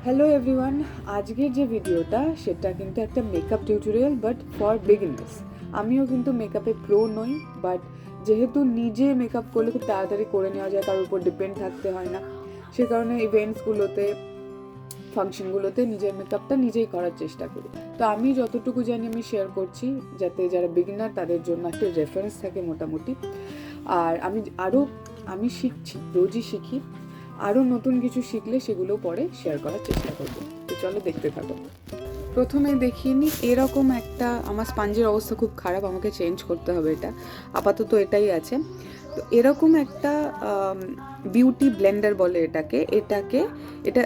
Hello everyone, আজকের যে ভিডিওটা সেটা কিন্তু একটা makeup tutorial but for beginners. আমিও কিন্তু মেকআপে প্রো নই, বাট যেহেতু নিজে মেকআপ করলে খুব তাড়াতাড়ি করে নেওয়া যায়, কারোর উপর ডিপেন্ড থাকতে হয় না, সে কারণে ইভেন্টসগুলোতে ফাংশনগুলোতে নিজের মেকআপটা নিজেই করার চেষ্টা করি। তো আমি যতটুকু জানি আমি শেয়ার করছি, যাতে যারা বিগিনার তাদের জন্য একটা রেফারেন্স থাকে মোটামুটি। আর আমি শিখছি, রোজই শিখি, আরও নতুন কিছু শিখলে সেগুলো পরে শেয়ার করার চেষ্টা করবো। তো চলো দেখতে থাকো। প্রথমে দেখিয়ে নিই, এরকম একটা, আমার স্পঞ্জের অবস্থা খুব খারাপ, আমাকে চেঞ্জ করতে হবে, এটা আপাতত এটাই আছে। তো এরকম একটা বিউটি ব্লেন্ডার বলে এটা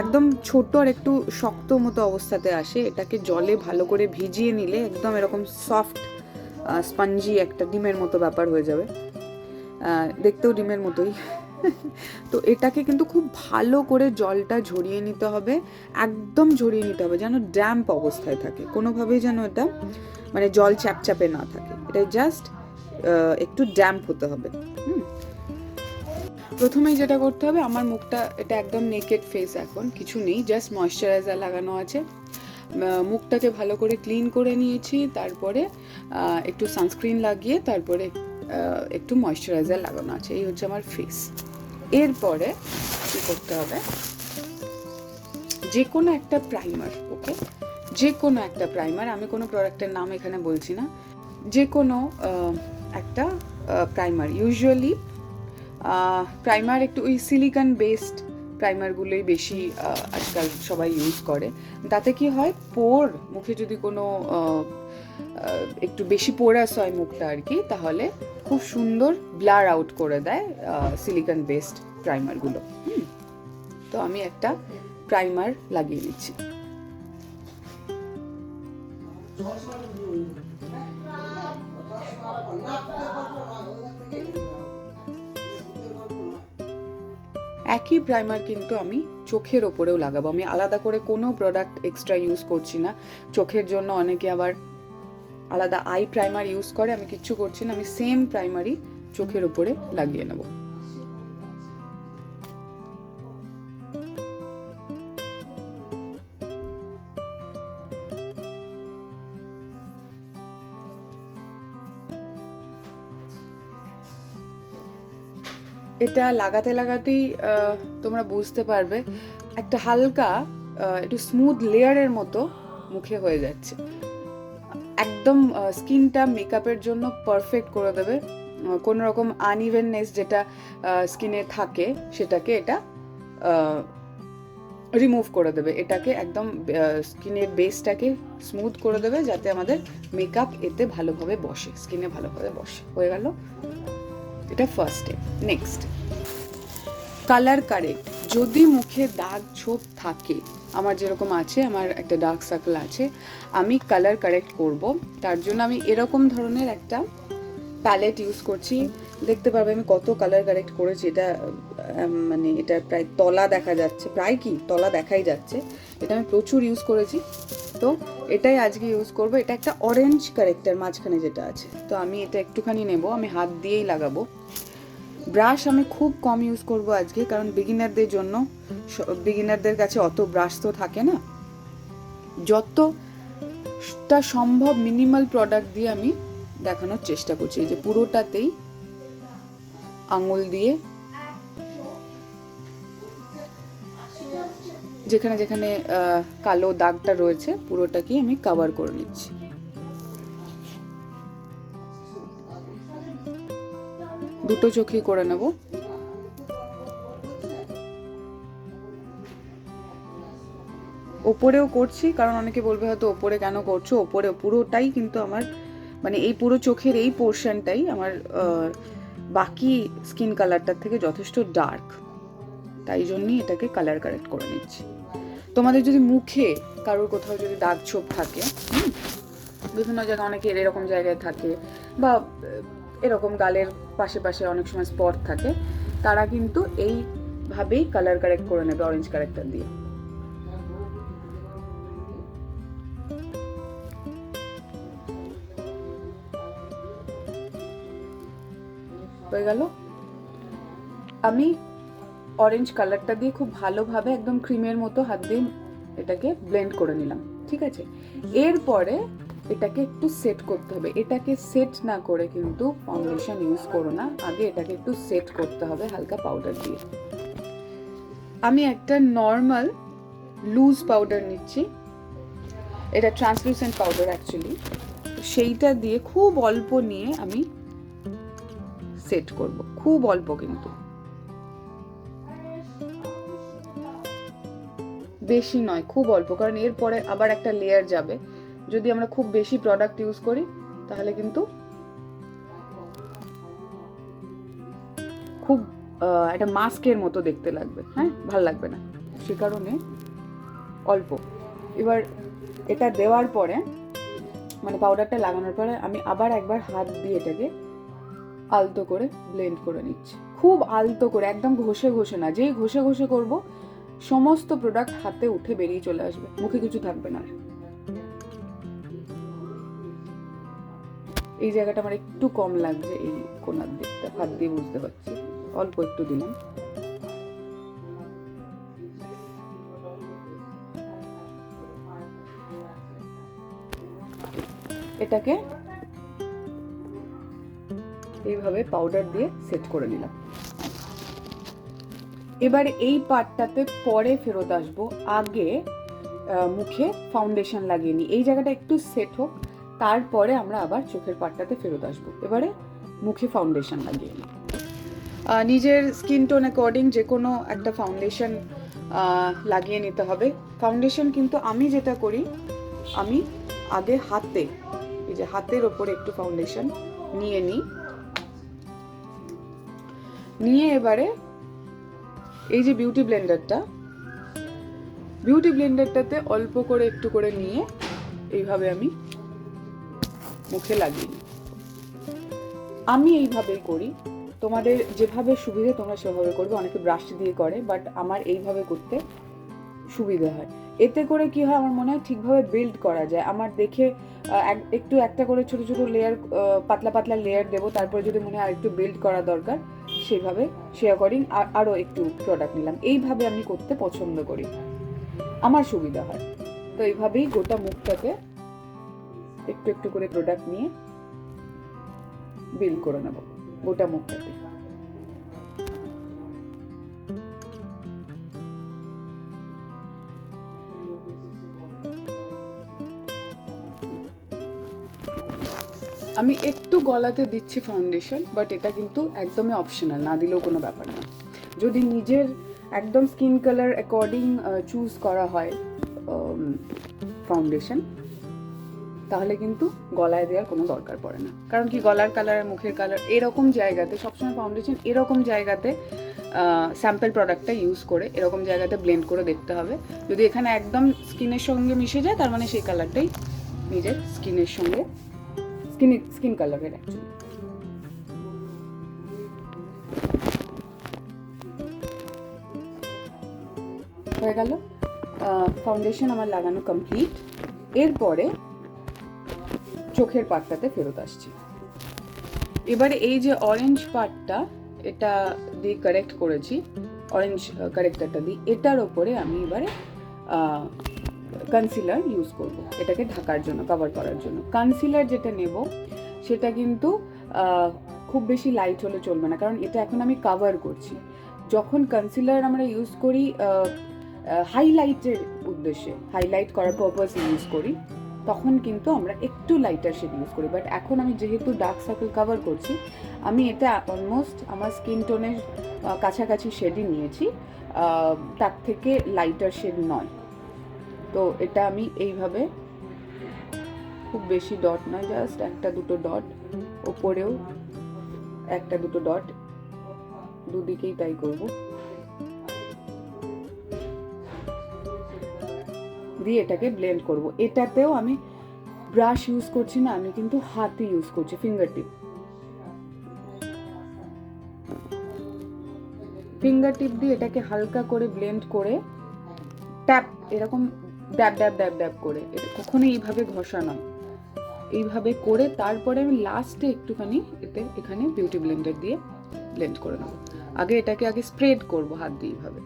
একদম ছোট আর একটু শক্ত মতো অবস্থাতে আসে। এটাকে জলে ভালো করে ভিজিয়ে নিলে একদম এরকম সফট স্পঞ্জি একটা ডিমের মতো ব্যাপার হয়ে যাবে, দেখতেও ডিমের মতোই। তো এটাকে কিন্তু খুব ভালো করে জলটা ঝরিয়ে নিতে হবে, একদম ঝরিয়ে নিতে হবে, যেন ড্যাম্প অবস্থায় থাকে, কোনোভাবেই যেন এটা মানে জল চ্যাপচ্যাপে না থাকে, এটা জাস্ট একটু ড্যাম্প হতে হবে। প্রথমেই যেটা করতে হবে, আমার মুখটা এটা একদম নেকেড ফেস, এখন কিছু নেই, জাস্ট ময়শ্চারাইজার লাগানো আছে। মুখটাকে ভালো করে ক্লিন করে নিয়েছি, তারপরে একটু সানস্ক্রিন লাগিয়ে তারপরে একটু ময়শ্চারাইজার লাগানো আছে। এই হচ্ছে আমার ফেস। এরপরে কী করতে হবে, যে কোনো একটা প্রাইমার, ওকে, যে কোনো একটা প্রাইমার, আমি কোনো প্রোডাক্টের নাম এখানে বলছি না, যে কোনো একটা প্রাইমার, ইউজুয়ালি প্রাইমার একটু ওই সিলিকন বেসড প্রাইমারগুলোই বেশি আজকাল সবাই ইউজ করে। তাতে কি হয়, মুখে যদি কোনো একটু বেশি পোরাস হয় মুখটা আর কি, তাহলে খুব সুন্দর ব্লার আউট করে দেয় সিলিকন বেসড প্রাইমারগুলো। তো আমি একটা প্রাইমার লাগিয়ে নিচ্ছি। একই প্রাইমার কিন্তু আমি চোখের ওপরেও লাগাবো, আমি আলাদা করে কোনো প্রোডাক্ট এক্সট্রা ইউজ করছি না। চোখের জন্য অনেকে আবার আলাদা আই প্রাইমার ইউজ করে, আমি কিচ্ছু করছি না, আমি সেম প্রাইমারই চোখের ওপরে লাগিয়ে নেব। এটা লাগাতে লাগাতেই তোমরা বুঝতে পারবে একটা হালকা একটু স্মুথ লেয়ারের মতো মুখে হয়ে যাচ্ছে, একদম স্কিনটা মেকআপের জন্য পারফেক্ট করে দেবে। কোনো রকম আনইভেননেস যেটা স্কিনে থাকে সেটাকে এটা রিমুভ করে দেবে, এটাকে একদম স্কিনের বেসটাকে স্মুথ করে দেবে, যাতে আমাদের মেকআপ এতে ভালোভাবে বসে, স্কিনে ভালোভাবে বসে। হয়ে গেল, এটা first step. Next, colour correct. যদি মুখে দাগ ছোপ থাকে, আমার যেরকম আছে, আমার একটা ডার্ক সার্কেল আছে, আমি কালার কারেক্ট করব, তার জন্য আমি এরকম ধরনের একটা প্যালেট ইউজ করছি। দেখতে পারবে আমি কত কালার কারেক্ট করেছি, এটা মানে এটা প্রায় তলা দেখা যাচ্ছে, প্রায় কি তলা দেখাই যাচ্ছে, এটা আমি প্রচুর ইউজ করেছি। তো এটাই আজকে ইউজ করব, এটা একটা অরেঞ্জ কারেক্টার মাঝখানে যেটা আছে, তো আমি এটা একটুখানি নেব, আমি হাত দিয়েই লাগাবো। ব্রাশ আমি খুব কম ইউজ করব আজকে, কারণ বিগিনারদের কাছে অত ব্রাশ তো থাকে না, যতটা সম্ভব মিনিমাল প্রোডাক্ট দিয়ে আমি দেখানোর চেষ্টা করছি। যে পুরোটাতেই আঙুল দিয়ে যেখানে যেখানে কালো দাগটা রয়েছে পুরোটাকেই আমি কভার করে নিচ্ছি। দুটো চোখেই করে নেব। ওপরেও করছি, কারণ অনেকে বলবে হয়তো ওপরে কেন করছো, ওপরে পুরোটাই কিন্তু আমার, মানে এই পুরো চোখের এই পোর্শনটাই আমার বাকি স্কিন কালারটার থেকে যথেষ্ট ডার্ক, তাই জন্যই এটাকে কালার কারেক্ট করে নিচ্ছি। তোমাদের যদি মুখে কারোর কোথাও যদি দাগ ছোপ থাকে, বিভিন্ন জায়গায় অনেকের এরকম জায়গায় থাকে, বা এরকম গালের পাশে পাশে অনেক সময় স্পট থাকে, তারা কিন্তু এইভাবেই কালার কারেক্ট করে নেবে অরেঞ্জ কারেক্টার দিয়ে। হয়ে গেল। আমি অরেঞ্জ কালারটা দিয়ে খুব ভালোভাবে একদম ক্রিমের মতো হাত দিয়ে এটাকে ব্লেন্ড করে নিলাম, ঠিক আছে। এরপরে এটাকে একটু সেট করতে হবে। এটাকে সেট না করে কিন্তু ফাউন্ডেশন ইউজ করো না, আগে এটাকে একটু সেট করতে হবে হালকা পাউডার দিয়ে। আমি একটা নর্মাল লুজ পাউডার নিচ্ছি, এটা ট্রান্সলুসেন্ট পাউডার অ্যাকচুয়ালি, সেইটা দিয়ে খুব অল্প নিয়ে আমি সেট করব, খুব অল্প কিন্তু, বেশি নয়, খুব অল্প, কারণ এরপরে আবার একটা লেয়ার যাবে। যদি আমরা খুব বেশি প্রোডাক্ট ইউজ করি তাহলে কিন্তু খুব একটা মাস্কের মতো দেখতে লাগবে, হ্যাঁ, ভালো লাগবে না, সে কারণে অল্প। এবার এটা দেওয়ার পরে, মানে পাউডারটা লাগানোর পরে আমি আবার একবার হাত দিয়ে এটাকে আলতো করে ব্লেন্ড করে নিচ্ছি, খুব আলতো করে, একদম ঘষে ঘষে না। যেই ঘষে ঘষে করব সমস্ত প্রোডাক্ট হাতে উঠে বেরিয়ে চলে আসবে, মুখে কিছু থাকবে না। এই জায়গাটা আমার একটু কম লাগছে, এই কোনার দিকটা হাত দিয়ে বুঝতে পারছি, অল্প একটু দিলাম। এটাকে এইভাবে পাউডার দিয়ে সেট করে নিলাম। এবারে এই পার্টটাতে পরে ফেরত আসবো, আগে মুখে ফাউন্ডেশন লাগিয়ে নিই, এই জায়গাটা একটু সেট হোক, তারপরে আমরা আবার চোখের পার্টটাতে ফেরত আসবো। এবারে মুখে ফাউন্ডেশন লাগিয়ে নিই। নিজের স্কিন টোন অ্যাকর্ডিং যে কোনো একটা ফাউন্ডেশন লাগিয়ে নিতে হবে। ফাউন্ডেশন কিন্তু আমি যেটা করি, আমি আগে হাতে, এই যে হাতের ওপরে একটু ফাউন্ডেশন নিয়ে নিই, নিয়ে এবারে এই যে বিউটি ব্লেন্ডারটাতে অল্প করে একটু করে নিয়ে এইভাবে আমি মুখে লাগিয়ে নিই। আমি এইভাবেই করি, তোমাদের যেভাবে সুবিধে তোমরা সেভাবে করবে। অনেকে ব্রাশ দিয়ে করে, বাট আমার এইভাবে করতে সুবিধা হয়। এতে করে কি হয়, আমার মনে হয় ঠিকভাবে বিল্ড করা যায়। আমার দেখে একটু একটা করে ছোট ছোট লেয়ার, পাতলা পাতলা লেয়ার দেবো, তারপরে যদি মনে হয় আর একটু বিল্ড করা দরকার সেভাবে সে অ্যাকর্ডিং আরও একটু প্রোডাক্ট নিলাম। এইভাবে আমি করতে পছন্দ করি, আমার সুবিধা হয়। তো এইভাবেই গোটা মুখটাতে একটু একটু করে প্রোডাক্ট নিয়ে বিল্ড করে নেব গোটা মুখটাতে। আমি একটু গলাতে দিচ্ছি ফাউন্ডেশন, বাট এটা কিন্তু একদমই অপশনাল, না দিলেও কোনো ব্যাপার না। যদি নিজের একদম স্কিন কালার অ্যাকর্ডিং চুজ করা হয় ফাউন্ডেশন, তাহলে কিন্তু গলায় দেওয়ার কোনো দরকার পড়ে না। কারণ কি, গলার কালার আর মুখের কালার এরকম জায়গাতে সবসময় ফাউন্ডেশন এরকম জায়গাতে স্যাম্পল প্রোডাক্টটা ইউজ করে এরকম জায়গাতে ব্লেন্ড করে দেখতে হবে। যদি এখানে একদম স্কিনের সঙ্গে মিশে যায়, তার মানে সেই কালারটাই নিজের স্কিনের সঙ্গে স্কিন কালারের অ্যাকচুয়ালি। হয়ে গেল, ফাউন্ডেশন আমার লাগানো কমপ্লিট। এরপরে চোখের পাটটাতে ফেরত আসছি। এবারে এই যে অরেঞ্জ পার্টটা, এটা দিয়ে কারেক্ট করেছি, অরেঞ্জ কারেক্টারটা দিয়ে, এটার ওপরে আমি এবারে কনসিলার ইউজ করব এটাকে ঢাকার জন্য, কভার করার জন্য। কনসিলার যেটা নেব সেটা কিন্তু খুব বেশি লাইট হলে চলবে না, কারণ এটা এখন আমি কভার করছি। যখন কনসিলার আমরা ইউজ করি হাইলাইটের উদ্দেশ্যে, হাইলাইট করার পারপাস ইউজ করি, তখন কিন্তু আমরা একটু লাইটার শেড ইউজ করি। বাট এখন আমি যেহেতু ডার্ক সার্কেল কভার করছি, আমি এটা অলমোস্ট আমার স্কিন টোনের কাছাকাছি শেডই নিয়েছি, তার থেকে লাইটার শেড নয়। তো এটা আমি এইভাবে, খুব বেশি ডট নয়, জাস্ট একটা দুটো ডট, ওপরেও একটা দুটো ডট, দুদিকেই তাই করব, দিয়ে এটাকে ব্লেন্ড করব। এটাতেও আমি ব্রাশ ইউজ করছি না, আমি কিন্তু হাতে ইউজ করছি, ফিঙ্গার টিপ দিয়ে এটাকে হালকা করে ব্লেন্ড করে ট্যাপ, এরকম ড্যাব ড্যাব ড্যাব ড্যাব করে, এটা কখনো এইভাবে ঘষা নয়, এইভাবে করে তারপরে আমি লাস্টে একটুখানি এখানে বিউটি ব্লেন্ডার দিয়ে ব্লেন্ড করে নেবো। আগে এটাকে স্প্রেড করবো হাত দিয়ে এইভাবে।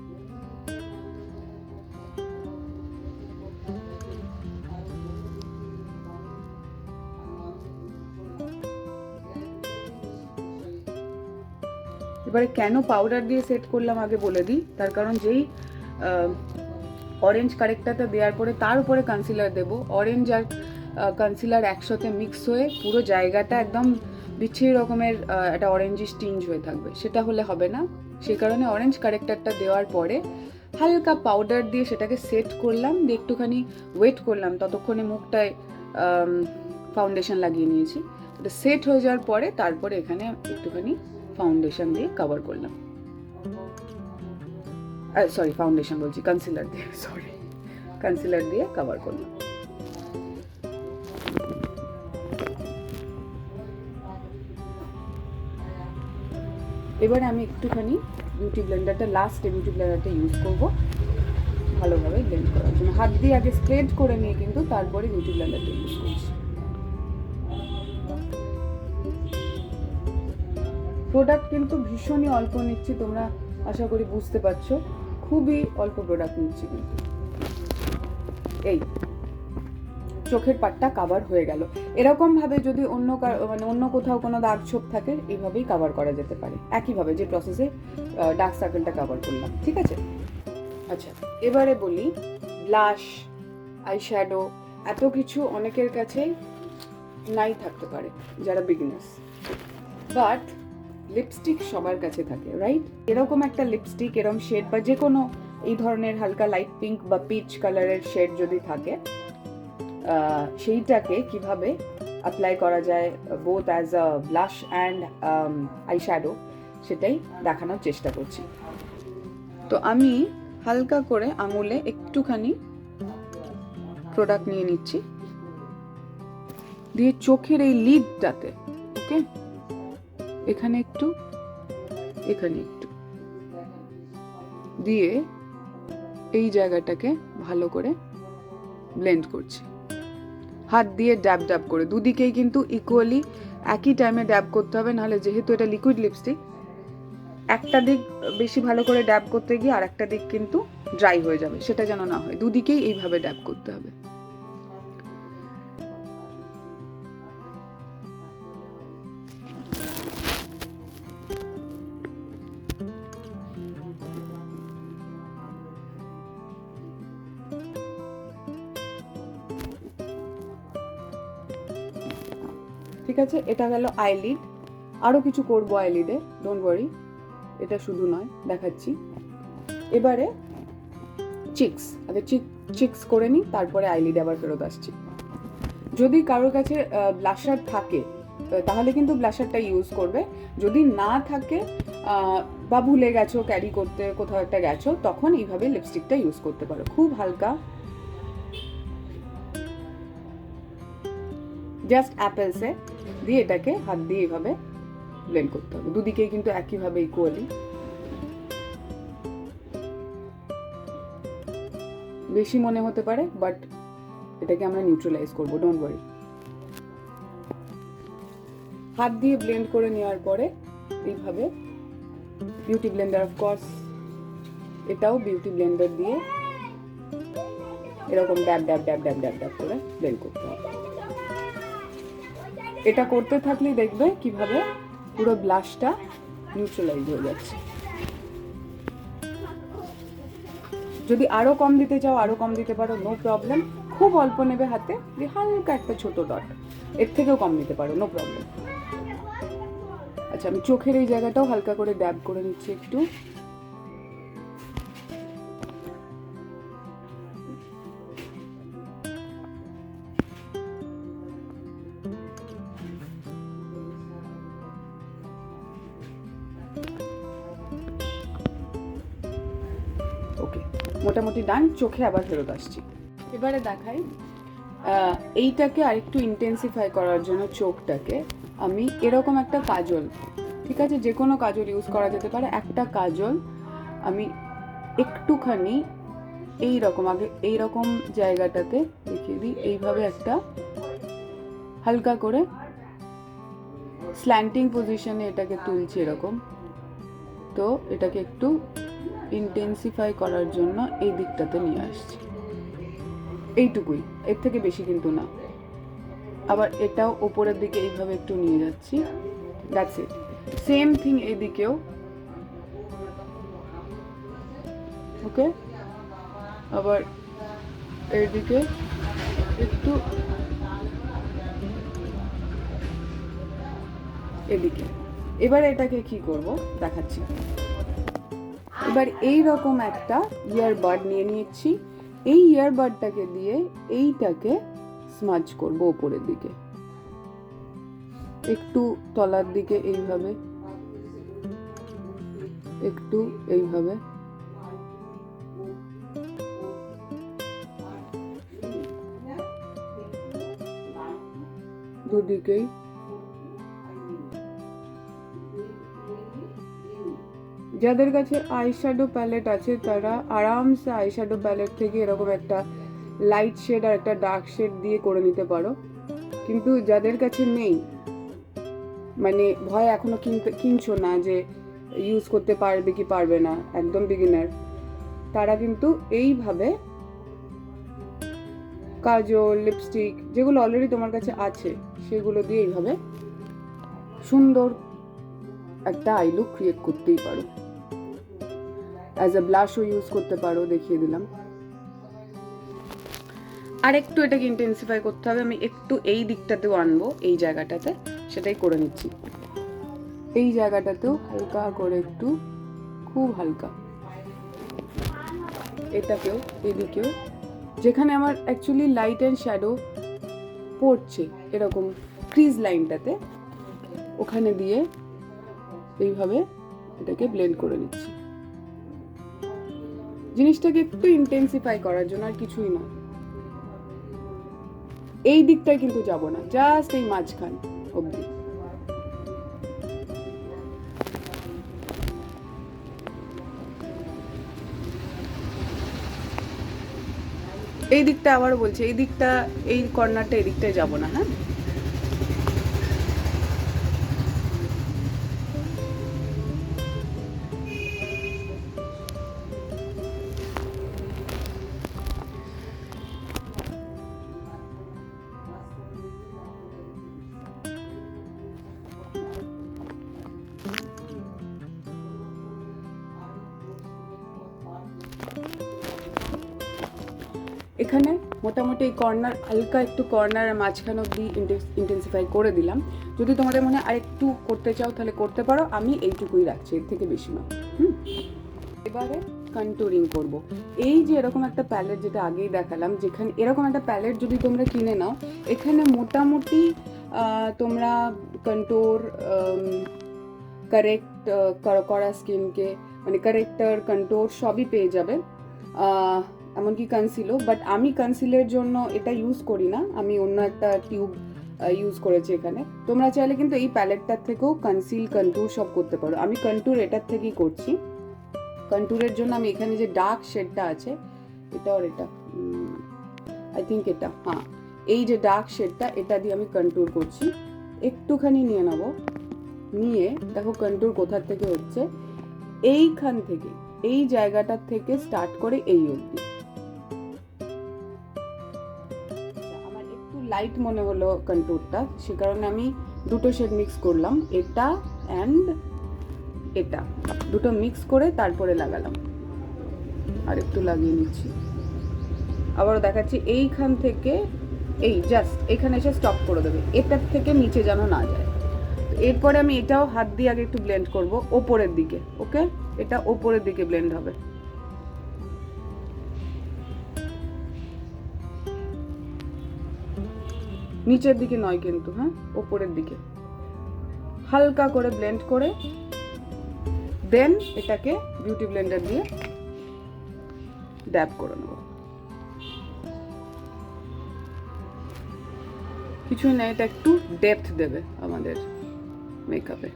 এবারে কেন পাউডার দিয়ে সেট করলাম আগে বলে দিই। তার কারণ যেই অরেঞ্জ কারেক্টারটা দেওয়ার পরে তার উপরে কনসিলার দেবো, অরেঞ্জ আর কনসিলার একসাথে মিক্স হয়ে পুরো জায়গাটা একদম বিচ্ছিরি রকমের একটা অরেঞ্জিশ টিঞ্জ হয়ে থাকবে, সেটা হলে হবে না। সেই কারণে অরেঞ্জ কারেক্টারটা দেওয়ার পরে হালকা পাউডার দিয়ে সেটাকে সেট করলাম, দিয়ে একটুখানি ওয়েট করলাম, ততক্ষণে মুখটায় ফাউন্ডেশন লাগিয়ে নিয়েছি। এটা সেট হয়ে যাওয়ার পরে তারপরে এখানে একটুখানি ফাউন্ডেশন দিয়ে কভার করলাম, সরি ফাউন্ডেশন বলছি, কনসিলার দিয়ে, সরি কনসিলার দিয়ে কভার করলাম। এবারে আমি একটুখানি বিউটি ব্লেন্ডারটা, লাস্টে বিউটি ব্লেন্ডারটা ইউজ করবো ভালোভাবে ব্লেন্ড করার জন্য। হাত দিয়ে আগে স্প্রেড করে নিয়ে কিন্তু তারপরে বিউটি ব্লেন্ডারটা ইউজ করছি। প্রোডাক্ট কিন্তু ভীষণই অল্প নিচ্ছি, তোমরা আশা করি বুঝতে পারছো, খুবই অল্প প্রোডাক্ট নিচ্ছি কিন্তু। এই চোখের পাটটা কাভার হয়ে গেল। এরকম ভাবে যদি অন্য কোথাও কোনো দাগ ছোপ থাকে এইভাবেই কাভার করা যেতে পারে, একইভাবে যে প্রসেসে ডার্ক সার্কেলটা কাভার করলাম, ঠিক আছে? আচ্ছা, এবারে বলি ব্লাশ, আইশ্যাডো, এত কিছু অনেকের কাছে নাই থাকতে পারে যারা বিগিনার্স, বাট লিপস্টিক সবার কাছে থাকে, রাইট? এরকম একটা লিপস্টিক, এরকম শেড বা যে কোনো এই ধরনের হালকা লাইট পিঙ্ক বা পিচ কালারের শেড যদি থাকে, সেইটাকে কিভাবে অ্যাপ্লাই করা যায় both as a blush and eyeshadow, সেটাই দেখানোর চেষ্টা করছি। তো আমি হালকা করে আঙুলে একটুখানি প্রোডাক্ট নিয়ে নিচ্ছি, দিয়ে চোখের এই লিডটাতে, ওকে, এখানে একটু, এখানে একটু দিয়ে এই জায়গাটাকে ভালো করে ব্লেন্ড করছি হাত দিয়ে, ড্যাব ড্যাব করে, দুদিকেই কিন্তু ইকুয়ালি একই টাইমে ড্যাব করতে হবে, নাহলে যেহেতু এটা লিকুইড লিপস্টিক, একটা দিক বেশি ভালো করে ড্যাব করতে গিয়ে আর একটা দিক কিন্তু ড্রাই হয়ে যাবে, সেটা যেন না হয়। দুদিকেই এইভাবে ড্যাব করতে হবে। ঠিক আছে, এটা গেল আইলিড। আরও কিছু করবো আইলিডে, ডোন্ট ওয়ারি, এটা শুধু নয়, দেখাচ্ছি। এবারে চিক্স, আগে চিক্স করে নিই, তারপরে আইলিডে আবার ফেরত আসছি। যদি কারোর কাছে ব্লাশার থাকে তাহলে কিন্তু ব্লাশারটা ইউজ করবে, যদি না থাকে বা ভুলে গেছো ক্যারি করতে, কোথাও একটা গেছো, তখন এইভাবে লিপস্টিকটা ইউজ করতে পারো। খুব হালকা, জাস্ট অ্যাপেলসে দিয়ে এটাকে হাত দিয়ে এইভাবে ব্লেন্ড করতে হবে, দুদিকেই কিন্তু একইভাবে ইকুয়ালি। বেশি মনে হতে পারে, বাট এটাকে আমরা নিউট্রালাইজ করবো, ডোন্ট ওয়ারি। হাত দিয়ে ব্লেন্ড করে নেওয়ার পরে এইভাবে বিউটি ব্লেন্ডার, অফকোর্স এটাও বিউটি ব্লেন্ডার দিয়ে এরকম ড্যাব ড্যাব ড্যাব ড্যাব ড্যাব ড্যাব করে ব্লেন্ড করতে হবে। এটা করতে থাকলেই দেখবে কিভাবে পুরো ব্লাশটা নিউট্রালাইজ হয়ে যাচ্ছে। যদি আরো কম দিতে চাও আরো কম দিতে পারো, নো প্রবলেম। খুব অল্প নেবে হাতে, যে হালকা একটা ছোট ডট, এর থেকেও কম নিতে পারো, নো প্রবলেম। আচ্ছা, আমি চোখের এই জায়গাটাও হালকা করে ড্যাব করে নিচ্ছি একটু। ওকে, মোটামুটি ডান। চোখে আবার ফেরত আসছি। এবারে দেখাই, এইটাকে আরেকটু ইন্টেন্সিফাই করার জন্য চোখটাকে আমি এরকম একটা কাজল, ঠিক আছে, যে কোনো কাজল ইউজ করা যেতে পারে, একটা কাজল আমি একটুখানি এইরকম, আগে এইরকম জায়গাটাতে দেখিয়ে দিই, এইভাবে একটা হালকা করে স্ল্যান্টিং পজিশনে এটাকে তুলছি এরকম। তো এটাকে একটু ইন্টেন্সিফাই করার জন্য এই দিকটাতে নিয়ে আসছি, এইটুকুই, এর থেকে বেশি কিন্তু না। আবার এটাও ওপরের দিকে এইভাবে একটু নিয়ে যাচ্ছি, দ্যাটস ইট। সেম থিং এদিকেও, ওকে। আবার এইদিকে একটু এদিকে। এবার এটাকে কি করব দেখাচ্ছি। এবার এই রকম একটা ইয়ারবাড নিয়ে নিচ্ছি, এই ইয়ারবাডটাকে দিয়ে এইটাকে স্মাজ করব ওপরের দিকে, একটু তলার দিকে এইভাবে, একটু এইভাবে, দুদিকেই। যাদের কাছে আইশ্যাডো প্যালেট আছে তারা আরামসে আইশ্যাডো প্যালেট থেকে এরকম একটা লাইট শেড আর একটা ডার্ক শেড দিয়ে করে নিতে পারো। কিন্তু যাদের কাছে নেই, মানে ভয় এখনো কিনছো না যে ইউজ করতে পারবে কি পারবে না, একদম বিগিনার, তারা কিন্তু এইভাবে কাজল, লিপস্টিক যেগুলো অলরেডি তোমার কাছে আছে সেগুলো দিয়ে এইভাবে সুন্দর একটা আই লুক ক্রিয়েট করতেই পারো। অ্যাজ এ ব্লাশও ইউজ করতে পারো, দেখিয়ে দিলাম। আর একটু এটাকে ইন্টেন্সিফাই করতে হবে, আমি একটু এই দিকটাতেও আনবো, এই জায়গাটাতে, সেটাই করে নিচ্ছি। এই জায়গাটাতেও হালকা করে একটু, খুব হালকা, এটাকেও, এদিকেও, যেখানে আমার অ্যাকচুয়ালি লাইট অ্যান্ড শ্যাডো পড়ছে এরকম ক্রিজ লাইনটাতে, ওখানে দিয়ে এইভাবে এটাকে ব্লেন্ড করে নিচ্ছি, জিনিসটাকে একটু ইন্টেন্সিফাই করার জন্য, আর কিছুই না। এই দিকটায় কিন্তু যাব না, জাস্ট এই মাঝখান অবধি। এই দিকটা আবারও বলছি, এই দিকটা, এই কর্নারটা, এই দিকটায় যাব না। হ্যাঁ, এখানে মোটামুটি এই কর্নার, হালকা একটু কর্নার আর মাঝখান অব্দি ইন্টেন্সিফাই করে দিলাম। যদি তোমাদের মনে আর একটু করতে চাও তাহলে করতে পারো, আমি এইটুকুই রাখছি, এর থেকে বেশি না। এবারে কন্টুরিং করব। এই যে এরকম একটা প্যালেট যেটা আগেই দেখালাম, যেখানে এরকম একটা প্যালেট যদি তোমরা কিনে নাও, এখানে মোটামুটি তোমরা কন্ট্যুর, কারেক্ট করা স্কিনকে, মানে কারেক্টার, কন্ট্যুর সবই পেয়ে যাবে, এমনকি কনসিলও। বাট আমি কনসিলের জন্য এটা ইউজ করি না, আমি অন্য একটা টিউব ইউজ করেছি এখানে। তোমরা চাইলে কিন্তু এই প্যালেটটার থেকেও কনসিল, কন্ট্যুর সব করতে পারো। আমি কন্ট্যুর এটার থেকেই করছি। কন্ট্যুরের জন্য আমি এখানে যে ডার্ক শেডটা আছে, এটা আর এটা, আই থিঙ্ক এটা, হ্যাঁ, এই যে ডার্ক শেডটা, এটা দিয়ে আমি কন্ট্যুর করছি। একটুখানি নিয়ে নেবো, নিয়ে দেখো কন্ট্যুর কোথার থেকে হচ্ছে, এইখান থেকে, এই জায়গাটার থেকে স্টার্ট করে এই অবধি। আমার একটু লাইট মনে হলো কন্ট্যুরটা, সে কারণে আমি দুটো শেড মিক্স করলাম, এটা অ্যান্ড এটা, দুটো মিক্স করে তারপরে লাগালাম। আর একটু লাগিয়ে নিচ্ছি, আবারও দেখাচ্ছি। এইখান থেকে এই জাস্ট এখানে এসে স্টপ করে দেবে, এটার থেকে নিচে যেন না যায়। এরপরে আমি এটাও হাত দিয়ে আগে একটু ব্লেন্ড করব ওপরের দিকে, ওকে? এটা ওপরের দিকে ব্লেন্ড হবে। নিচের দিকে নয় কিন্তু, হ্যাঁ, ওপরের দিকে হালকা করে ব্লেন্ড করে দেন এটাকে বিউটি ব্লেন্ডার দিয়ে ড্যাব করে নেব। কিছুই না, এটা একটু ডেপথ দেবে আমাদের মেকআপে।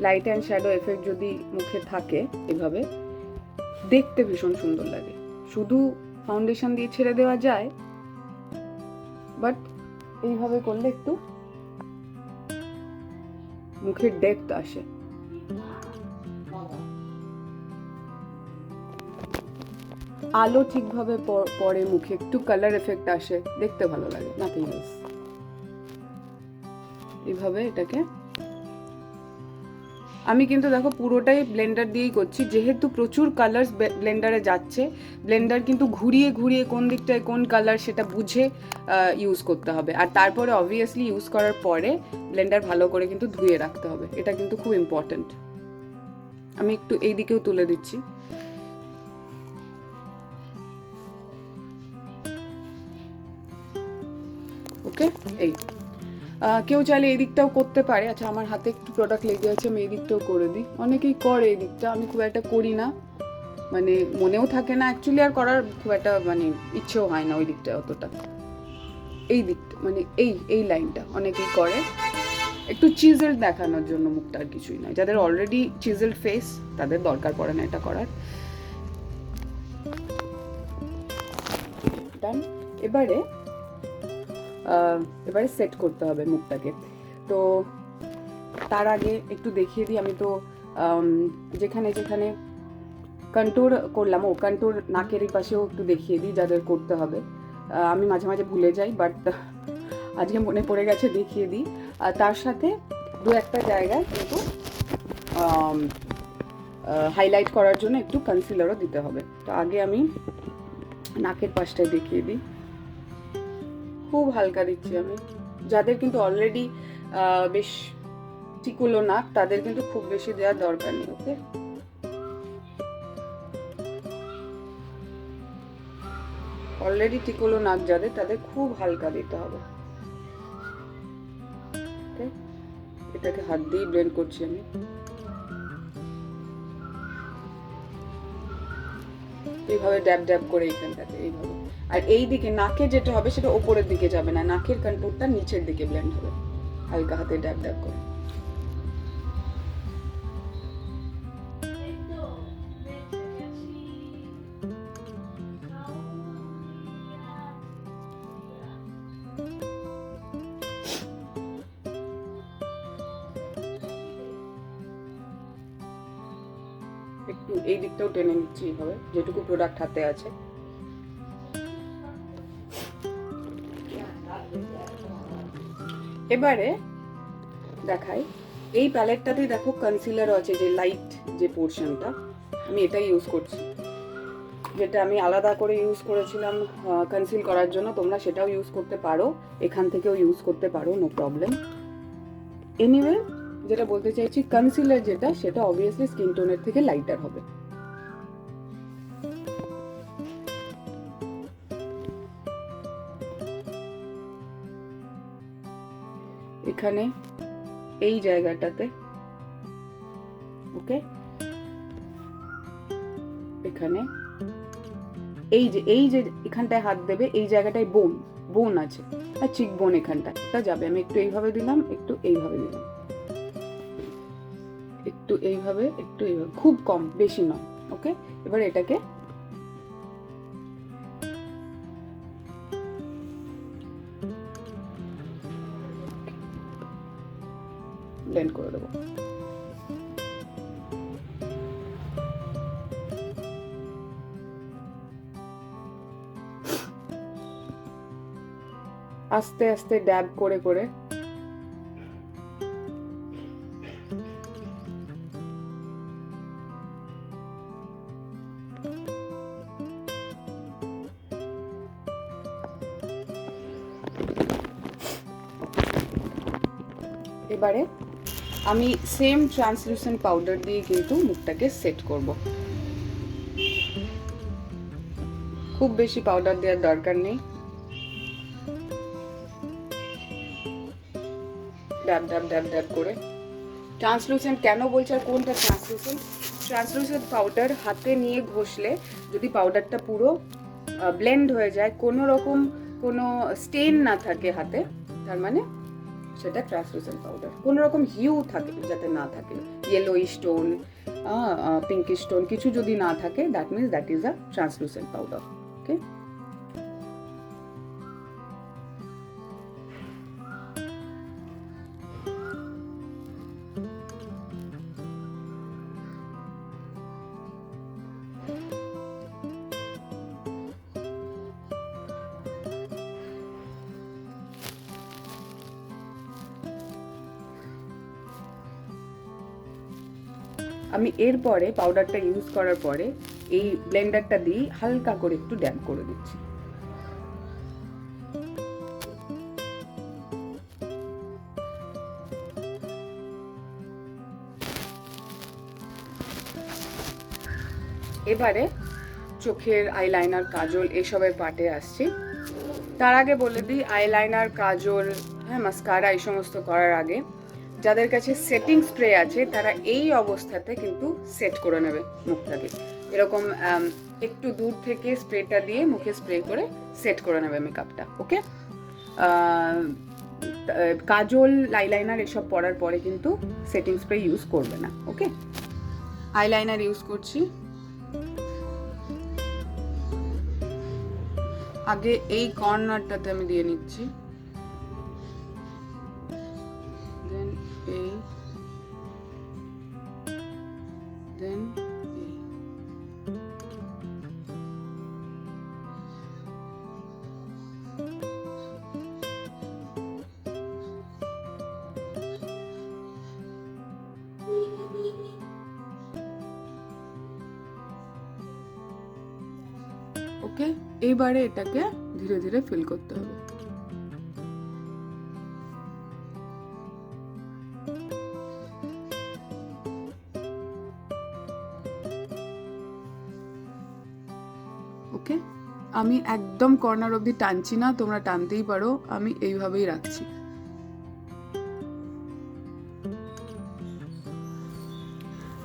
লাইট অ্যান্ড শ্যাডো এফেক্ট যদি মুখে থাকে এভাবে, দেখতে ভীষণ সুন্দর লাগে। শুধু ফাউন্ডেশন দিয়ে ছেড়ে দেওয়া যায়, বাট এইভাবে করলে একটু মুখের ডেপথ আসে। আলো ঠিকভাবে পড়ে মুখে, একটু কালার এফেক্ট আসে, দেখতে ভালো লাগে, নাথিং এলস। এইভাবে এটাকে আমি কিন্তু দেখো পুরোটাই ব্লেন্ডার দিয়েই করছি, যেহেতু প্রচুর কালার্স ব্লেন্ডারে যাচ্ছে। ব্লেন্ডার কিন্তু ঘুরিয়ে ঘুরিয়ে কোন দিকটায় কোন কালার সেটা বুঝে ইউজ করতে হবে। আর তারপরে অবভিয়াসলি ইউজ করার পরে ব্লেন্ডার ভালো করে কিন্তু ধুয়ে রাখতে হবে, এটা কিন্তু খুব ইম্পর্ট্যান্ট। আমি একটু এই দিকেও তুলে দিচ্ছি। ওকে, এই কেউ চাইলে এই দিকটাও করতে পারে। আচ্ছা, আমার হাতে একটু প্রোডাক্ট লেগে আছে, আমি এই দিকটাও করে দিই। অনেকেই করে এই দিকটা, আমি খুব একটা করি না, মানে মনেও থাকে না অ্যাকচুয়ালি, আর করার খুব একটা মানে ইচ্ছেও হয় না ওই দিকটা অতটা। এই দিকটা মানে এই লাইনটা অনেকেই করে একটু চিজেল দেখানোর জন্য মুখটা, আর কিছুই নয়। যাদের অলরেডি চিজেল ফেস তাদের দরকার পড়ে না এটা করার। ডান। এবারে সেট করতে হবে মুখটাকে। তো তার আগে একটু দেখিয়ে দিই, আমি তো যেখানে যেখানে কন্ট্যুর করলাম, ও কন্ট্যুর নাকের এই পাশেও একটু দেখিয়ে দিই যাদের করতে হবে। আমি মাঝে মাঝে ভুলে যাই, বাট আজকে মনে পড়ে গেছে, দেখিয়ে দিই। আর তার সাথে দু একটা জায়গায় কিন্তু হাইলাইট করার জন্য একটু কনসিলারও দিতে হবে। তো আগে আমি নাকের পাশটায় দেখিয়ে দিই, খুব হালকা দিচ্ছি আমি। যাদের কিন্তু অলরেডি বেশ টিকুলো নাক, তাদের কিন্তু খুব বেশি দেওয়ার দরকার নেই। ওকে, অলরেডি টিকুলো নাক যাদের, তাদের খুব হালকা দিতে হবে। ওকে, এটাকে হাত দিয়ে ব্লেন্ড করছি আমি। এইভাবে ড্যাব ড্যাব করে এইখানটাতে এইভাবে। আর এই দিকে নাকে যেটা হবে সেটা ওপরের দিকে যাবে না, নাকের কন্ট্যুরটা নিচের দিকে ব্লেন্ড হবে, হালকা হাতে ড্যাব ড্যাব করে। একটু এই দিকটাও টেনে নিচ্ছি এইভাবে, যেটুকু প্রোডাক্ট হাতে আছে। এবারে দেখাই, এই প্যালেটটাতেই দেখো কনসিলারও আছে, যে লাইট যে পোর্শনটা, আমি এটাই ইউজ করছি। যেটা আমি আলাদা করে ইউজ করেছিলাম কনসিল করার জন্য, তোমরা সেটাও ইউজ করতে পারো, এখান থেকেও ইউজ করতে পারো, নো প্রবলেম। এনিওয়ে, যেটা বলতে চাইছি, কনসিলার যেটা, সেটা অবভিয়াসলি স্কিন টোনের থেকে লাইটার হবে। এখানে এই জায়গাটাতে, ওকে, এখানে এই যে এখানটায় হাত দেবে, এই জায়গাটায় বোন আছে, আর চিক বোন এখানটা যাবে। আমি একটু এইভাবে দিলাম, একটু এইভাবে দিলাম, একটু এইভাবে, একটু এইভাবে, খুব কম, বেশি নয়। ওকে, এবার এটাকে ব্লেন্ড করে দেবো। আস্তে আস্তে ড্যাব করে করে এবারে আমি সেম ট্রান্সলুসেন্ট পাউডার দিয়ে কিন্তু মুখটাকে সেট করব। খুব বেশি পাউডার দেওয়ার দরকার নেই, ড্যাব ড্যাব ড্যাব ড্যাব করে। ট্রান্সলুসেন্ট কেন বলছি, আর কোনটা ট্রান্সলুসেন্ট পাউডার হাতে নিয়ে ঘষলে যদি পাউডারটা পুরো ব্লেন্ড হয়ে যায়, কোনো রকম কোনো স্টেন না থাকে হাতে, তার মানে সেটা ট্রান্সলুসেন্ট পাউডার। কোনো রকম হিউ থাকে যাতে না থাকে, ইয়েলো স্টোন, পিঙ্কি স্টোন কিছু যদি না থাকে, that means that is a translucent powder. Okay, আমি এরপরে পাউডারটা ইউজ করার পরে এই ব্লেন্ডারটা দিয়ে হালকা করে একটু ড্যাব করে দিচ্ছি। এবারে চোখের আইলাইনার, কাজল এসবের পার্টে আসছি। তার আগে বলে দিই, আইলাইনার, কাজল, হ্যাঁ, মাস্কারা এই সমস্ত করার আগে যাদের কাছে সেটিং স্প্রে আছে তারা এই অবস্থাতে কিন্তু সেট করে নেবে মুখটাকে। এরকম একটু দূর থেকে স্প্রেটা দিয়ে মুখে স্প্রে করে সেট করে নেবে মেকআপটা। ওকে, কাজল, আইলাইনার এসব পরার পরে কিন্তু সেটিং স্প্রে ইউজ করবে না। ওকে, আইলাইনার ইউজ করছি। আগে এই কর্নারটাতে আমি দিয়ে নিচ্ছি, দেন এই, দেন এই। ওকে, এইবারে এটাকে ধীরে ধীরে ফিল করতে হবে। ওকে, আমি একদম কর্নার অবধি টানছি না, তোমরা টানতেই পারো, আমি এইভাবেই রাখছি।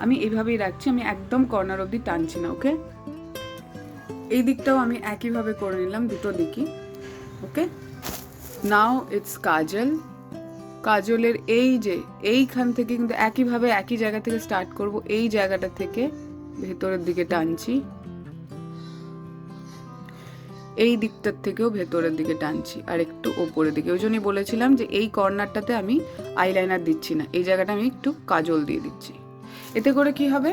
আমি এইভাবেই রাখছি, আমি একদম কর্নার অবধি টানছি না। ওকে, এই দিকটাও আমি একইভাবে করে নিলাম, দুটো দিকই। ওকে, নাও ইটস কাজল। কাজলের এই যে এইখান থেকে কিন্তু একইভাবে একই জায়গা থেকে স্টার্ট করব, এই জায়গাটা থেকে ভেতরের দিকে টানছি, এই দিকটার থেকেও ভেতরের দিকে টানছি, আর একটু ওপরের দিকে। ওই জন্যই বলেছিলাম যে এই কর্নারটাতে আমি আইলাইনার দিচ্ছি না, এই জায়গাটা আমি একটু কাজল দিয়ে দিচ্ছি। এতে করে কি হবে,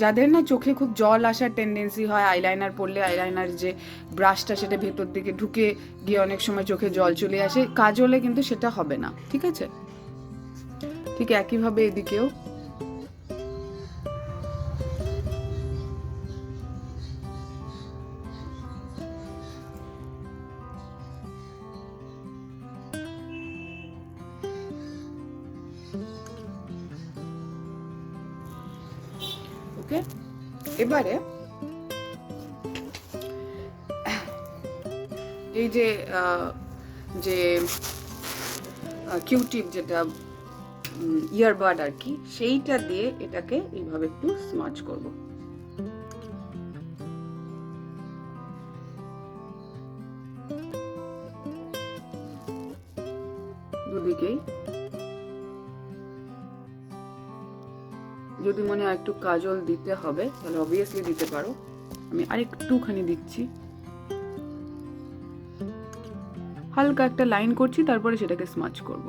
যাদের না চোখে খুব জল আসার টেন্ডেন্সি হয়, আইলাইনার পরলে আইলাইনার যে ব্রাশটা সেটা ভেতর দিকে ঢুকে গিয়ে অনেক সময় চোখে জল চলে আসে, কাজলে কিন্তু সেটা হবে না। ঠিক আছে, ঠিক একইভাবে এদিকেও। ওকে, এবারে এই যে কিউটিপ, যেটা ইয়ারবাড আর কি, সেইটা দিয়ে এটাকে এইভাবে একটু স্মাচ করব। দুদিকেই। যদি মনে হয় একটু কাজল দিতে হবে তাহলে অবভিয়াসলি দিতে পারো, আমি আরেকটুখানি দিচ্ছি। হালকা একটা লাইন করছি, তারপরে সেটাকে স্মাচ করব।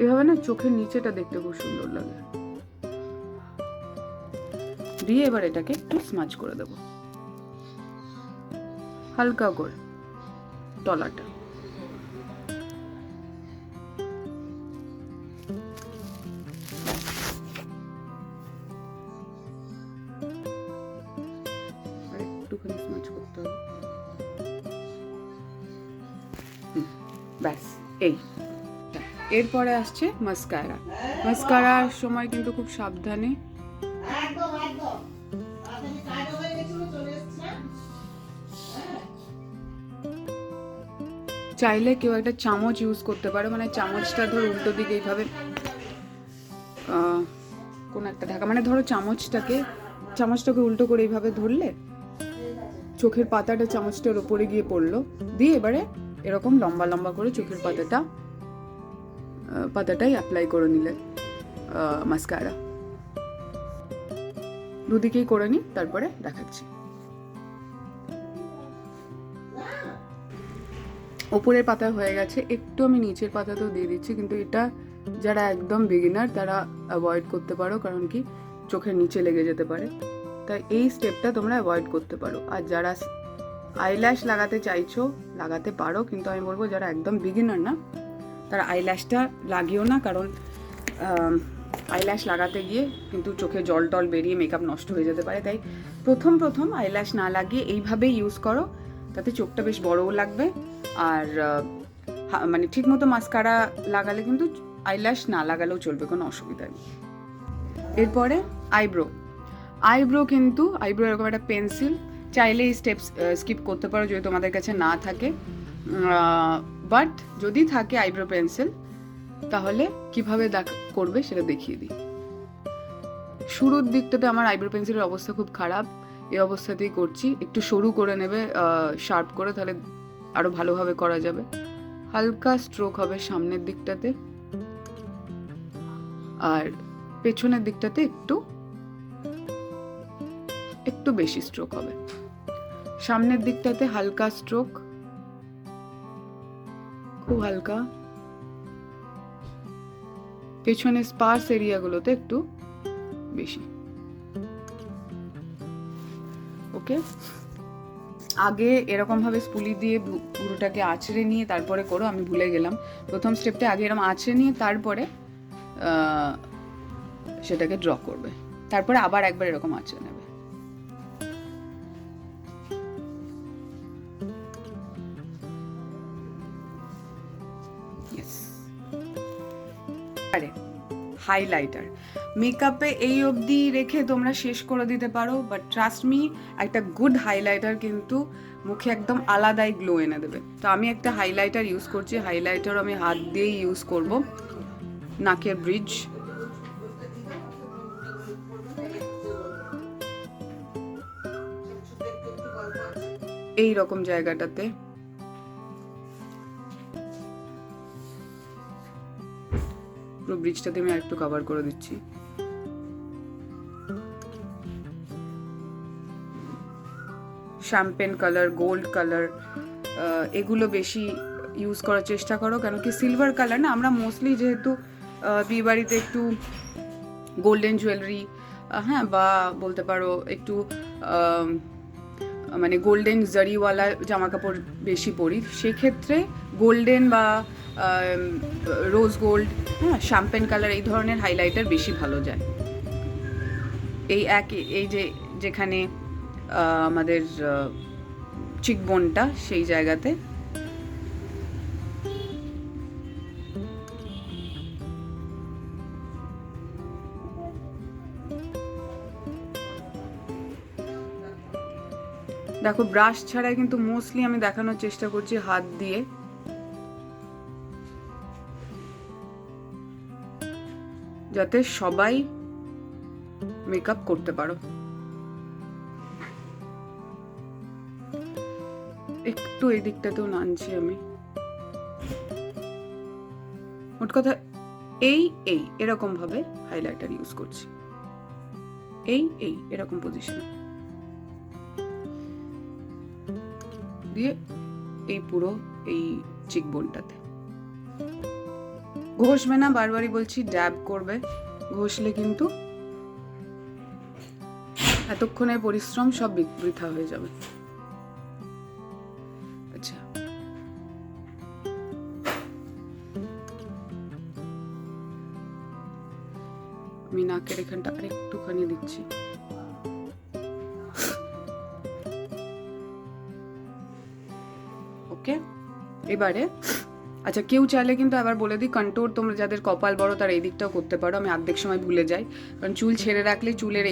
এভাবে না চোখের নিচেটা দেখতে খুব সুন্দর লাগে। দিয়ে এবার এটাকে একটু স্মাচ করে দেব হালকা করে তলাটা। একটুখানি স্মাচ করতে হবে, ব্যাস। এই এরপরে আসছে মাস্কারা। মাস্কারার সময় কিন্তু খুব সাবধানে, চাইলে কেউ একটা চামচ ইউজ করতে পারো, মানে চামচটা ধরো উল্টো দিকে এইভাবে কোন একটা ঢাকা, মানে ধরো চামচটাকে উল্টো করে এইভাবে ধরলে চোখের পাতাটা চামচটার ওপরে গিয়ে পড়লো, দিয়ে এবারে এরকম লম্বা লম্বা করে চোখের পাতাটাই অ্যাপ্লাই করে নিলে মাস্কারা। দুদিকেই করে নিই, তারপরে দেখাচ্ছি। ওপরের পাতা হয়ে গেছে, একটু আমি নিচের পাতাতেও দিয়ে দিচ্ছি, কিন্তু এটা যারা একদম বিগিনার তারা অ্যাভয়েড করতে পারো, কারণ কি চোখের নিচে লেগে যেতে পারে, তাই এই স্টেপটা তোমরা অ্যাভয়েড করতে পারো। আর যারা আইল্যাশ লাগাতে চাইছো লাগাতে পারো, কিন্তু আমি বলবো যারা একদম বিগিনার না তারা আইল্যাশটা লাগিও না, কারণ আইল্যাশ লাগাতে গিয়ে কিন্তু চোখে জল টল বেরিয়ে মেকআপ নষ্ট হয়ে যেতে পারে, তাই প্রথম আইল্যাশ না লাগিয়ে এইভাবেই ইউজ করো, তাতে চোখটা বেশ বড়ও লাগবে। আর মানে ঠিক মতো মাস্কারা লাগালে কিন্তু আইল্যাশ না লাগালেও চলবে, কোনো অসুবিধা নেই। এরপরে আইব্রো কিন্তু এরকম একটা পেন্সিল, চাইলে এই স্টেপস স্কিপ করতে পারো যদি তোমাদের কাছে না থাকে, বাট যদি থাকে আইব্রো পেন্সিল তাহলে কিভাবে করবে সেটা দেখিয়ে দিই। শুরুর দিকটাতে আমার আইব্রো পেন্সিলের অবস্থা খুব খারাপ, এই অবস্থাতেই করছি। একটু সরু করে নেবে শার্প করে, তাহলে আরো ভালোভাবে করা যাবে। হালকা স্ট্রোক হবে সামনের দিকটাতে, আর পেছনের দিকটাতে একটু বেশি স্ট্রোক হবে। সামনের দিকটাতে হালকা স্ট্রোক, খুব হালকা, পেছনে স্পার্স এরিয়াগুলোতে একটু বেশি। ওকে, আগে এরকম ভাবে স্পুলি দিয়ে পুরোটাকে আঁচড়ে নিয়ে তারপরে করো, আমি ভুলে গেলাম। প্রথম স্টেপটা আগে এরকম আঁচড়ে নিয়ে তারপরে সেটাকে ড্র করবে, তারপরে আবার একবার এরকম আঁচড়ে নেবে। হাইলাইটার মেকআপে এই অবধি রেখে তোমরা শেষ করে দিতে পারো, বাট ট্রাস্ট মি, একটা গুড হাইলাইটার কিন্তু মুখে একদম আলাদাই গ্লো এনে দেবে। তো আমি একটা হাইলাইটার ইউজ করছি, হাইলাইটার আমি হাত দিয়েই ইউজ করব, নাকের ব্রিজ। এই রকম জায়গাটাতে পুরো ব্রিজটাতে আমি আরেকটু কভার করে দিচ্ছি। শ্যাম্পেন কালার, গোল্ড কালার, এগুলো বেশি ইউজ করার চেষ্টা করো, কেন কি সিলভার কালার না, আমরা মোস্টলি যেহেতু বিয়ে বাড়িতে একটু গোল্ডেন জুয়েলারি, হ্যাঁ, বা বলতে পারো একটু মানে গোল্ডেন জারিওয়ালা জামা কাপড় বেশি পরি, সেক্ষেত্রে গোল্ডেন বা রোজ গোল্ড, হ্যাঁ, শ্যাম্পেন কালার, এই ধরনের হাইলাইটার বেশি ভালো যায়। এই যেখানে আমাদের চিকবোনটা, সেই জায়গাতে দেখো, ব্রাশ ছাড়াই কিন্তু মোস্টলি আমি দেখানোর চেষ্টা করছি হাত দিয়ে, যাতে সবাই মেকআপ করতে পারো। একটু এই দিকটাতেও নানছি আমি। মোট কথা এই এরকম ভাবে হাইলাইটার ইউজ করছি, এই এরকম পজিশন দিয়ে এই পুরো এই চিকবোনটাতে ঘষবে না, বারবারই বলছি, ড্যাব করবে। ঘষলে কিন্তু এতক্ষণের পরিশ্রম সব বৃথা হয়ে যাবে। আচ্ছা, আমি নাকের এখানটা আরেকটুখানি দিচ্ছি। ওকে, এবারে আচ্ছা, কেউ চাইলে কিন্তু আবার বলে দিই, কন্ট্যুর তোমরা যাদের কপাল বড় তারা এই দিকটাও করতে পারো। আমি অর্ধেক সময় ভুলে যাই, কারণ চুল ছেড়ে রাখলে চুলের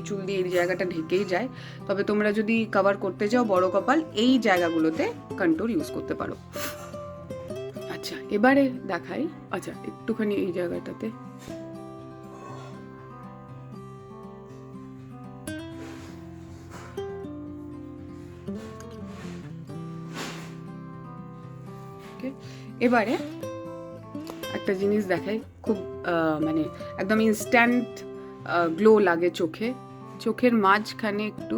চুল দিয়ে এই জায়গাটা ঢেকেই যায়। তবে তোমরা যদি কভার করতে যাও বড় কপাল, এই জায়গাগুলোতে কন্ট্যুর ইউজ করতে পারো। আচ্ছা, এবারে দেখাই, আচ্ছা একটুখানি এই জায়গাটাতে এবারে একটা জিনিস দেখাই, খুব মানে একদম ইনস্ট্যান্ট গ্লো লাগে চোখে। চোখের মাঝখানে একটু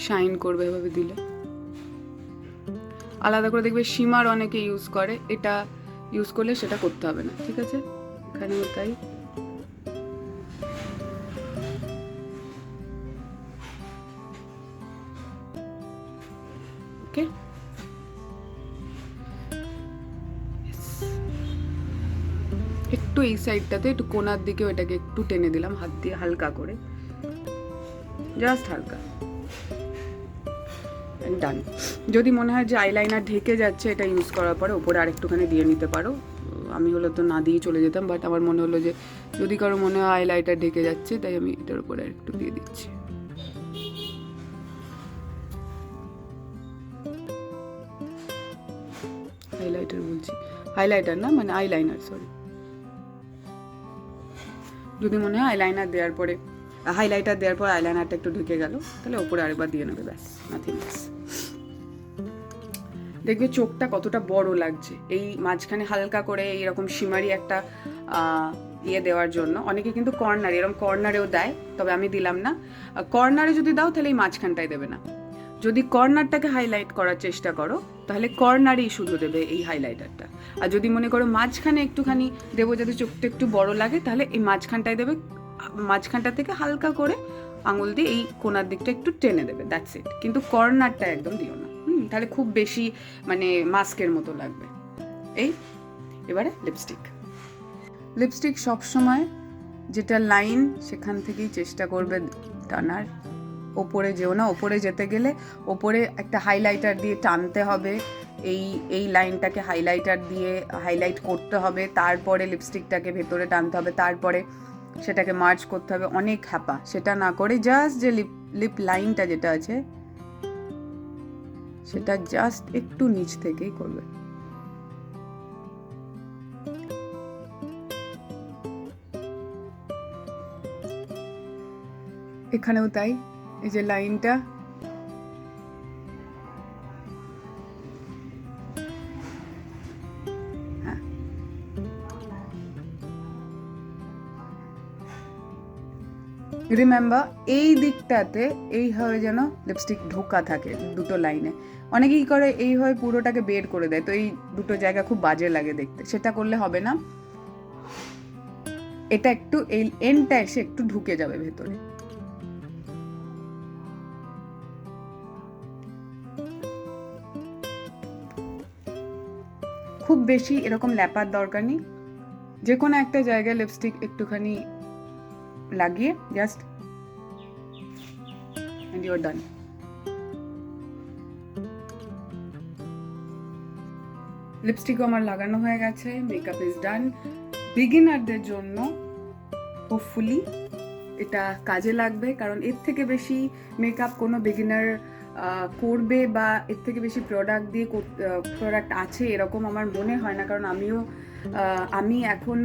শাইন করবে এভাবে দিলে, আলাদা করে দেখবে শিমার অনেকে ইউজ করে, এটা ইউজ করলে সেটা করতে হবে না, ঠিক আছে? এখানেও তাই। ওকে, একটু এই সাইডটাতে একটু কোনার দিকেও এটাকে একটু টেনে দিলাম হাত দিয়ে হালকা করে, জাস্ট হালকা, ডান। যদি মনে হয় যে আইলাইনার ঢেকে যাচ্ছে এটা ইউজ করার পরে ওপরে আরেকটুখানি দিয়ে নিতে পারো। আমি হলো তো না দিয়ে চলে যেতাম, বাট আমার মনে হলো যে যদি কারো মনে হয় আইলাইটার ঢেকে যাচ্ছে, তাই আমি এটার উপরে আরেকটু দিয়ে দিচ্ছি। হাইলাইটার বলছি, হাইলাইটার না মানে আইলাইনার, সরি। যদি মনে হয় আইলাইনার দেওয়ার পরে, হাইলাইটার দেওয়ার পর আইলাইনারটা একটু ঢুকে গেল, তাহলে ওপরে আরেকবার দিয়ে নেবে, ব্যাস, নাথিং এলস। দেখবে চোখটা কতটা বড় লাগছে এই মাঝখানে হালকা করে এইরকম শিমারি একটা ইয়ে দেওয়ার জন্য। অনেকে কিন্তু কর্নার, এরকম কর্নারেও দেয়, তবে আমি দিলাম না। কর্নারে যদি দাও তাহলে এই মাঝখানটায় দেবে না। যদি কর্নারটাকে হাইলাইট করার চেষ্টা করো তাহলে কর্নারেই শুধু দেবে এই হাইলাইটারটা। আর যদি মনে করো মাঝখানে একটুখানি দেবো যাতে চোখটা একটু বড় লাগে, তাহলে এই মাঝখানটায় দেবে, মাঝখানটা থেকে হালকা করে আঙুল দিয়ে এই কোনার দিকটা একটু টেনে দেবে, দ্যাটস ইট। কিন্তু কর্নারটা একদম দিও না, তাহলে খুব বেশি মানে মাস্কের মতো লাগবে। এই এবারে লিপস্টিক। লিপস্টিক সবসময় যেটা লাইন সেখান থেকেই চেষ্টা করবে টানার, ওপরে যেও না। ওপরে যেতে গেলে ওপরে একটা হাইলাইটার দিয়ে টানতে হবে, এই লাইনটাকে হাইলাইটার দিয়ে হাইলাইট করতে হবে, তারপরে লিপস্টিকটাকে ভেতরে টানতে হবে, তারপরে সেটাকে মার্জ করতে হবে। অনেক হ্যাপা, সেটা না করে জাস্ট যে লিপ লাইনটা যেটা আছে সেটা জাস্ট একটু নিচ থেকেই করবে। এখানেও তাই, এই যে লাইনটা, হ্যাঁ, রিমেম্বার এই দিকটাতে এইভাবে যেন লিপস্টিক ঢোকা থাকে দুটো লাইনে। অনেকে কি করে এইভাবে পুরোটাকে বের করে দেয়, তো এই দুটো জায়গা খুব বাজে লাগে দেখতে, সেটা করলে হবে না। এটা একটু এই এন্ডটা এসে একটু ঢুকে যাবে ভেতরে। খুব বেশি এরকম ল্যাপার দরকার নেই, যে কোনো একটা জায়গায় লিপস্টিক একটুখানি লাগিয়ে জাস্ট and you're done. লিপস্টিকও আমার লাগানো হয়ে গেছে, মেকআপ ইজ ডান। বিগিনারদের জন্য হোপফুলি এটা কাজে লাগবে, কারণ এর থেকে বেশি মেকআপ কোনো বিগিনার করবে বা এর থেকে বেশি প্রোডাক্ট আছে এরকম আমার মনে হয় না। কারণ আমি এখন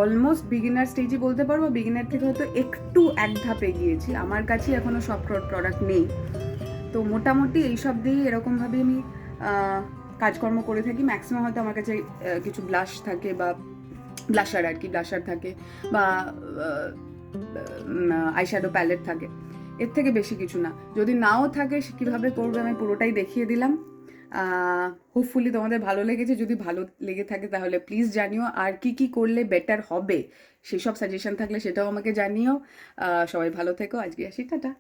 অলমোস্ট বিগিনার স্টেজই বলতে পারবো, বিগিনার থেকে হয়তো একটু এক ধাপ এগিয়েছি। আমার কাছে এখনও সব প্রোডাক্ট নেই, তো মোটামুটি এইসব দিয়েই এরকমভাবে আমি কাজকর্ম করে থাকি। ম্যাক্সিমাম হয়তো আমার কাছে কিছু ব্লাশ থাকে বা ব্লাশার থাকে বা আইশ্যাডো প্যালেট থাকে, এর থেকে বেশি কিছু না। যদি নাও থাকে কীভাবে করবে আমি পুরোটাই দেখিয়ে দিলাম। হোপফুলি তোমাদের ভালো লেগেছে। যদি ভালো লেগে থাকে তাহলে প্লিজ জানিও, আর কি করলে বেটার হবে সেসব সাজেশন থাকলে সেটাও আমাকে জানিও। সবাই ভালো থেকো, আজকে আসি, টাটা।